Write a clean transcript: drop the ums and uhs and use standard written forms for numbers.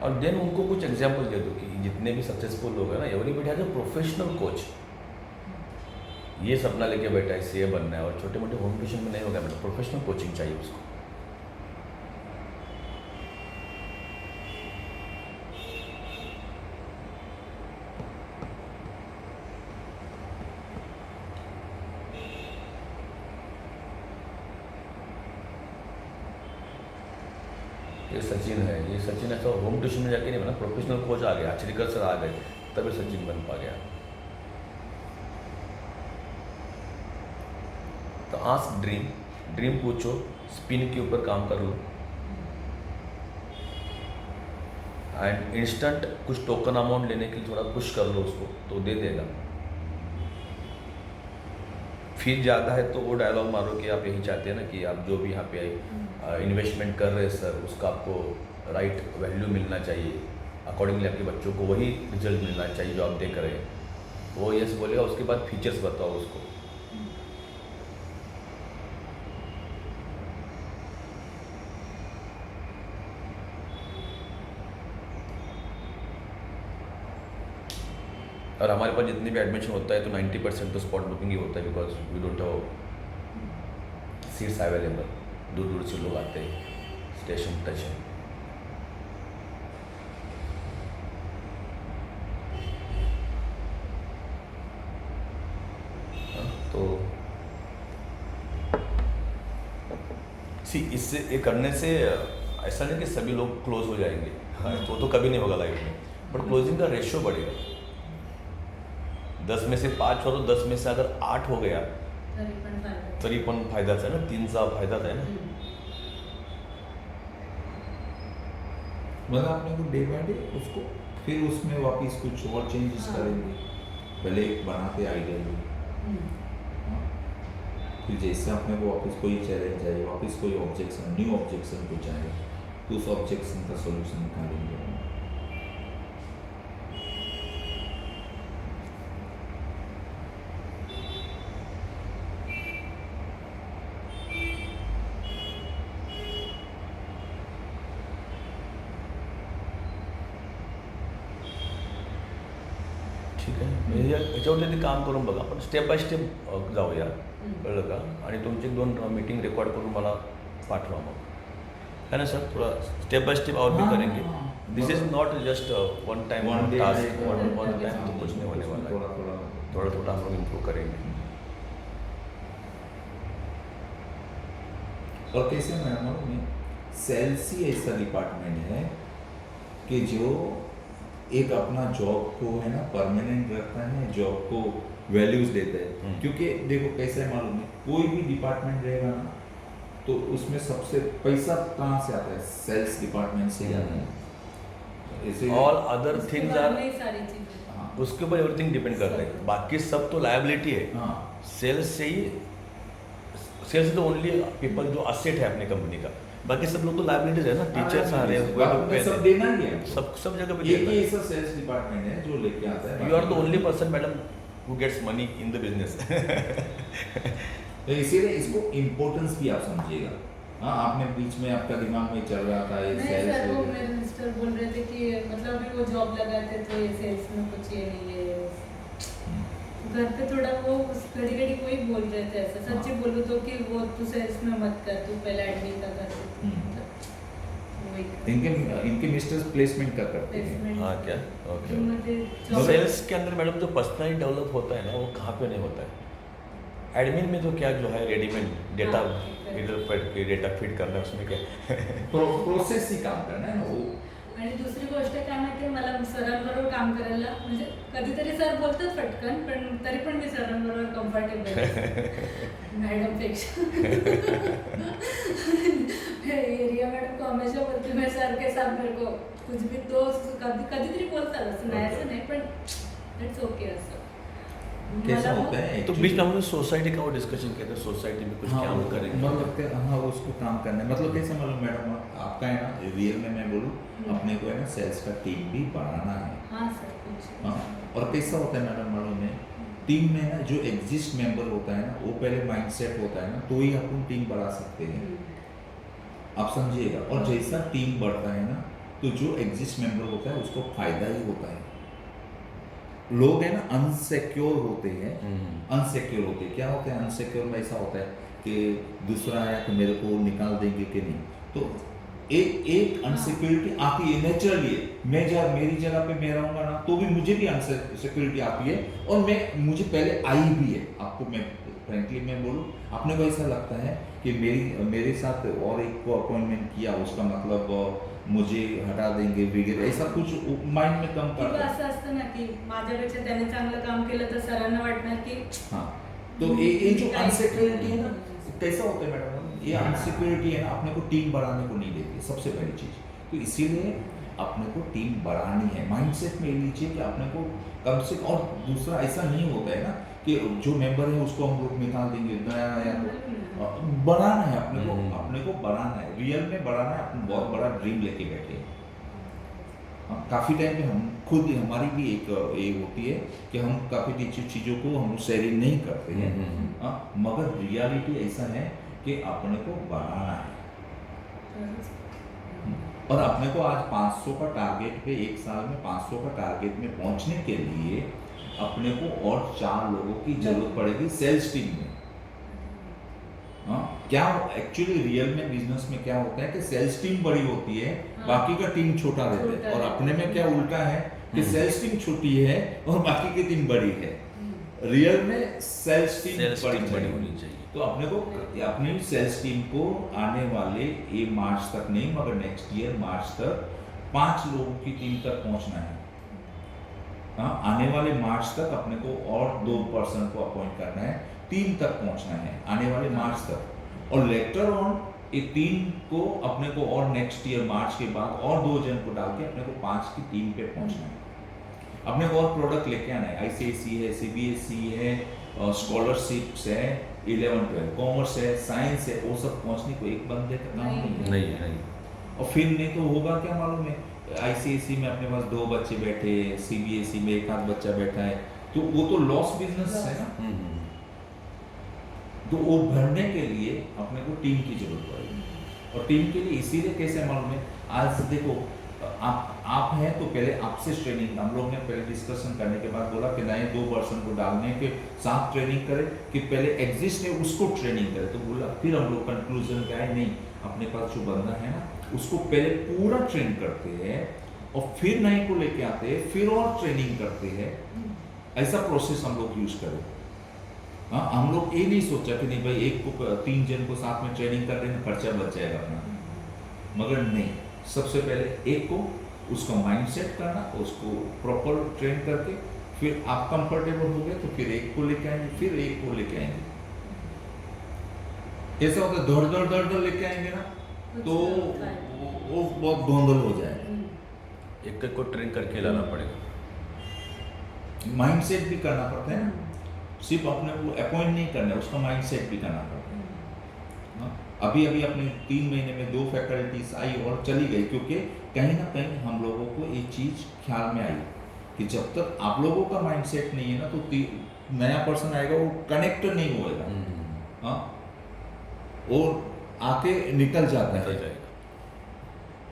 और देन उनको कुछ एग्जाम्पल दे दो कि जितने भी सक्सेसफुल लोग हैं ना, everybody has a professional coach. ये सपना लेके बैठा है सीए बनना है और छोटे मोटे होम ट्यूशन में नहीं होगा, मतलब प्रोफेशनल कोचिंग चाहिए उसको। ये सचिन है, ये सचिन ऐसा होम ट्यूशन में जाके नहीं बना, प्रोफेशनल कोच आ गया, आचरिकर सर आ गए, तभी सचिन बन पा गया। तो आस्क ड्रीम, ड्रीम पूछो, स्पिन के ऊपर काम कर लो, एंड इंस्टेंट कुछ टोकन अमाउंट लेने के लिए थोड़ा पुश कर लो उसको, तो दे देगा। फिर ज़्यादा है तो वो डायलॉग मारो कि आप यही चाहते हैं ना कि आप जो भी यहाँ पे इन्वेस्टमेंट कर रहे हैं सर, उसका आपको राइट वैल्यू मिलना चाहिए, अकॉर्डिंगली आपके बच्चों को वही रिजल्ट मिलना चाहिए जो आप देख रहे हैं। वो यस बोलेगा, उसके बाद फीचर्स बताओ उसको। और हमारे पास जितनी भी एडमिशन होता है तो 90% तो स्पॉट बुकिंग ही होता है, because we don't have seats available. दूर दूर से लोग आते हैं, स्टेशन टच है। तो सी इससे ये करने से ऐसा नहीं कि सभी लोग क्लोज हो जाएंगे, हाँ, तो कभी नहीं होगा लाइफ में, बट क्लोजिंग का रेशियो बढ़ेगा। 10 में से 5 हो तो 10 में से अगर 8 हो गया तरी पण फायदाच आहे ना, 3चा फायदाच आहे ना। मतलब आपने को डे बाय डे उसको फिर उसमें वापस कुछ और चेंजेस करेंगे। पहले एक बनाते आइडिया लो, फिर जैसे अपने को वापस कोई चैलेंज आए, वापस कोई ऑब्जेक्शन, न्यू ऑब्जेक्शन कुछ आए, तो उस ऑब्जेक्शन का सॉल्यूशन निकालेंगे। ठीक आहे, म्हणजे याच्यावर त्यांनी काम करून बघा, पण स्टेप बाय स्टेप जाऊया, कळलं का? आणि तुमची 2 मीटिंग रेकॉर्ड करून मला पाठवा मग, है ना सर? थोड़ा स्टेप बाय स्टेप और भी करेंगे। This is not just one time task, one time तो कुछ नहीं होने वाला है, थोड़ा थोड़ा हम लोग इम्प्रूव करेंगे। और कैसे मैं मालूम, सेल्स ही ऐसा डिपार्टमेंट है कि जो एक अपना जॉब को है ना परमानेंट रखता है, जॉब को वैल्यूज देता है। क्योंकि देखो कैसे है मालूम है, कोई भी डिपार्टमेंट रहेगा ना तो उसमें सबसे पैसा कहाँ से आता है, सेल्स डिपार्टमेंट से आता है। ऑल अदर थिंग्स आर, सारी चीजें उसके ऊपर एवरीथिंग डिपेंड करता है, बाकी सब तो लायबिलिटी है। हाँ, सेल्स से ही, सेल्स तो ओनली पीपल जो असेट है अपने कंपनी का, बाकी सब लोग तो लायबिलिटीज है ना, टीचर्स आ रहे हैं, सब देना ही है, सब जगह पे ये देना है। ऐसा सेल्स डिपार्टमेंट है जो लेके आता है। You are the only person madam who gets money in the business. तो इसीलिए इसको इम्पोर्टेंस भी आप समझिएगा। हाँ, आपने बीच में आपका दिमाग में चल रहा था ये नहीं सेल्स सर, वो मेरे मिस्टर बोल रहे थे कि मतलब अभी वो जॉब लगाते तो ये सेल्स में कुछ ये नहीं है। घर पे थोड़ा वो घड़ी घड़ी कोई बोल रहे थे ऐसा, सच्ची बोलूँ तो कि वो तू सेल्स में मत कर, तू पहले एडमिन का कर। इनके मिस्टर प्लेसमेंट का करते हैं। हाँ क्या, ओके। मुझे सेल्स के अंदर मैडम जो पर्सनली डेवलप होता है ना, वो कहाँ पे नहीं होता है। एडमिन में तो क्या जो है रेडीमेड डेटा, डेटा फीड करना है, उसमें क्या प्रोसेस ही काम करना है ना वो। आणि दुसरी गोष्ट काय माहिती, मला सरांबरोबर काम करायला म्हणजे कधीतरी सर बोलतात फटकन, पण तरी पण मी सरांबरोबर कम्फर्टेबल आहे मॅडमपेक्षा। एरिया मैडम को हमेशा बोलती मैं सर के साथ मेरे को कुछ भी तो कधीतरी बोलतात, असं नाही असं नाही, पण इट्स ओके असं। कैसा होता है तो बीच में हम लोग सोसाइटी का वो डिस्कशन किया था, सोसाइटी में कुछ क्या हम करेंगे। मतलब हाँ, उसको काम करना है, मतलब कैसे मालूम मैडम आपका है ना, रियल में मैं बोलूँ अपने को है ना सेल्स का टीम भी बढ़ाना है। हाँ सर, कुछ हाँ, और कैसा होता है मैडम मालूम है, टीम में ना जो एग्जिस्ट मेंबर होता है ना, वो पहले माइंडसेट होता है ना, तो ही अपन टीम बढ़ा सकते हैं। आप समझिएगा। और जैसा टीम बढ़ता है ना, तो जो एग्जिस्ट मेंबर होता है उसको फायदा ही होता है। लोग है ना अनसिक्योर होते हैं, अनसिक्योर होते हैं। क्या होता है अनसिक्योर में? ऐसा होता है कि दूसरा आया तो मेरे को निकाल देंगे कि नहीं, तो एक अनसिक्योरिटी आती है नेचुरली। मैं जब मेरी जगह पे मैं रहूंगा ना तो भी मुझे भी अनसिक्योरिटी आती है, और मुझे पहले आई भी है। आपको मैं फ्रेंकली मैं बोलूँ, अपने को ऐसा लगता है कि मेरे साथ और एक को अपॉइंटमेंट किया, उसका मतलब मुझे हटा देंगे वगैरे, ऐसा कुछ माइंड में कम किंवा करता है। असं असतं ना की माझ्यापेक्षा त्याने चांगलं काम केलं तर सरांना वाटणार की हाँ, तो ये जो अनसिक्योरिटी है ना, कैसा होता है मैडम, ये अनसिक्योरिटी है ना अपने को टीम बढ़ाने को नहीं देती, सबसे पहली चीज। तो इसीलिए अपने को टीम बढ़ानी है, माइंडसेट में लीजिए कि अपने को कम से, और दूसरा ऐसा नहीं होता है ना कि जो मेंबर है उसको हम लोग निकाल देंगे, नया नया तो बनाना है अपने को बनाना है, रियल में बढ़ाना है। अपने बहुत बड़ा ड्रीम लेके बैठे हैं। काफ़ी टाइम में हम खुद, हमारी भी एक ये होती है कि हम काफ़ी चीज़ों को हम शेयरिंग नहीं करते हैं, मगर रियलिटी ऐसा है कि अपने को बढ़ाना है। और अपने को आज 500 का टारगेट पे, एक साल में 500 का टारगेट में पहुंचने के लिए अपने को और 4 लोगों की जरूरत पड़ेगी सेल्स टीम में। क्या एक्चुअली रियल में बिजनेस में क्या होता है कि सेल्स टीम बड़ी होती है, बाकी का टीम छोटा रहता है। और अपने में क्या उल्टा है कि सेल्स टीम छोटी है और बाकी की टीम बड़ी है। रियल में सेल्स टीम बड़ी होनी चाहिए। तो अपने को अपनी सेल्स टीम को आने वाले ये मार्च तक नहीं, मगर नेक्स्ट ईयर मार्च तक 5 लोगों की टीम तक पहुंचना है। आने वाले मार्च तक अपने को और 2 पर्सन को अपॉइंट करना है, 3 तक पहुंचना है आने वाले मार्च तक। और लेटर ऑन ये 3 को अपने को और नेक्स्ट ईयर मार्च के बाद और 2 जन को डाल के अपने को 5 की टीम पे पहुंचना है। अपने को और प्रोडक्ट लेके आना है, ICSE है, CBSE है, स्कॉलरशिप्स है, 11-12 कॉमर्स है, साइंस है, वो सब पहुंचने को एक बंदे का काम नहीं है। और फिर नहीं तो होगा क्या मालूम है, ICSE में अपने पास 2 बच्चे बैठे, CBSE में 1 आध बच्चा बैठा है, तो वो तो लॉस बिजनेस है ना। तो वो भरने के लिए अपने को टीम की जरूरत पड़ेगी। और टीम के लिए इसीलिए कैसे मालूम है, आज देखो आप हैं तो पहले आपसे ट्रेनिंग, हम लोग ने पहले डिस्कशन करने के बाद बोला कि नए 2 पर्सन को डालने के साथ ट्रेनिंग करें कि पहले एग्जिस्ट है उसको ट्रेनिंग करें। तो बोला, फिर हम लोग कंक्लूजन क्या है, नहीं अपने पास जो बंदा है ना उसको पहले पूरा ट्रेन करते हैं और फिर नए को लेके आते हैं, फिर और ट्रेनिंग करते हैं। ऐसा प्रोसेस हम लोग यूज करें। हम लोग ये नहीं सोचा कि नहीं भाई एक को 3 जन को साथ में ट्रेनिंग कर देना, खर्चा बच जाएगा अपना, मगर नहीं, सबसे पहले एक को उसका माइंडसेट करना, उसको प्रॉपर ट्रेन करके फिर आप कंफर्टेबल हो गए तो फिर एक को लेके आएंगे, फिर एक को लेके आएंगे। कैसा होता है, दौड़ लेके आएंगे ना तो वो बहुत गोंधल हो जाएगा। एक को ट्रेन करके लाना पड़ेगा, माइंडसेट भी करना पड़ता है ना, सिर्फ अपने को अपॉइंट नहीं करना है, उसका माइंडसेट भी करना पड़ता है। अभी अपने 3 महीने में 2 फैकल्टीज आई और चली गई, क्योंकि कहीं ना कहीं हम लोगों को एक चीज ख्याल में आई कि जब तक आप लोगों का माइंडसेट नहीं है ना तो नया पर्सन आएगा वो कनेक्ट नहीं होएगा, और आके निकल जाता है।